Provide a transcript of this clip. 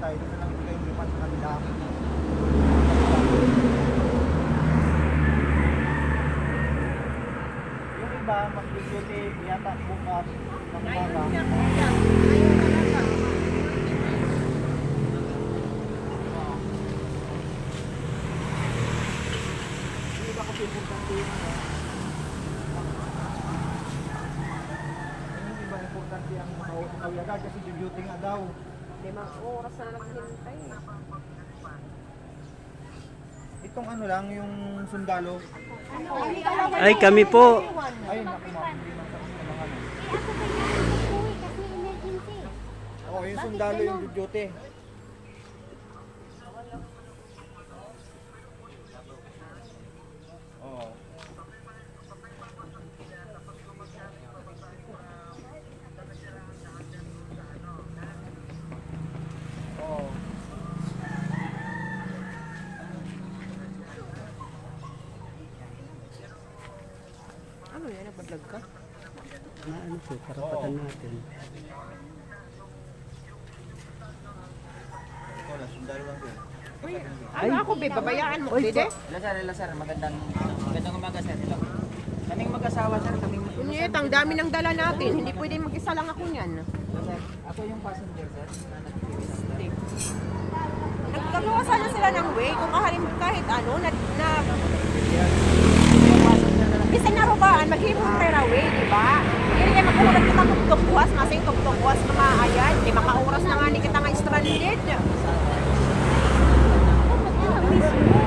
tayo, doon na lang ibigay yung lipat sa kanila. Yung iba, mag-duty yata bukas ng umaga. Yung iba kasi importante yung yung iba importante ang makauwi agad kasi duty nga daw. 5 oras na naghintay. Itong ano lang, yung sundalo. Ay, kami po. Ay, naku ma'am, hindi man tapos na mga ano. Kasi emergency. Oo, yung sundalo yung duty. Oo. Oo. Ano yan? Nagbablog ka? Na ano po, karapatan natin. Ikaw na, sundalo lang din. Ano ako, be? Babayaan mo, dede? Sir, magandang umaga, sir. Hello. Kaming mag-asawa, sir. Kunyet, ang dami ng dala natin. Hindi pwede mag-isa lang ako niyan. Sir, ako yung passenger, sir. Nagkaluwasan na sila ng way. Kung kahit ano, Bisa narubaan, maghibong pera way, di ba? Hindi kayo magkulat kita tugtog-buwas, masing tugtog-buwas mga ayan. Di makauras na nga ni kita nga stranded. Mismo.